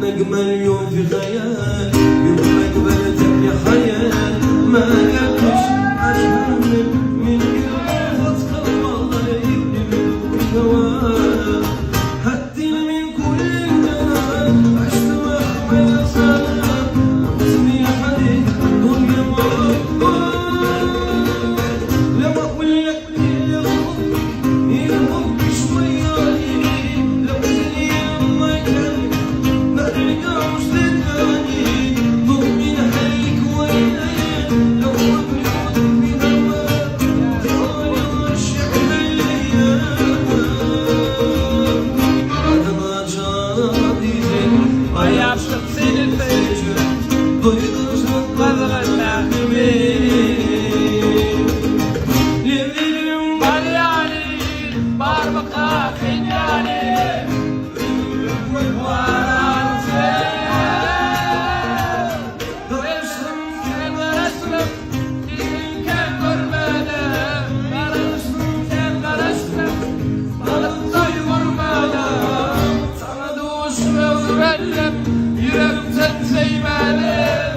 نجمل يوم في خيال يومك بلتك يا خيال ما قدش عشان من قلبك تقل والله يبني بدون هواه هدينا من كل الجنان عشت وأخويا صار واسمي حديد دنيا لما أقول لك يا حبي شوية لو الدنيا ما كان نرجع وصلتني ضمن حالك وياي لو بموت من هواك تعالي واشعل الايام بعد ما جاديتك Ayaptım senin peşin duydum Kazanlarımı Levirim Galyani Barbaka Kenyani Varan sen Garashdym sen Garashdym İlken görmedim Garashdym sen Garashdym Balıktay vurmadım Sana dost ve öğrendim Yürekten sevmedim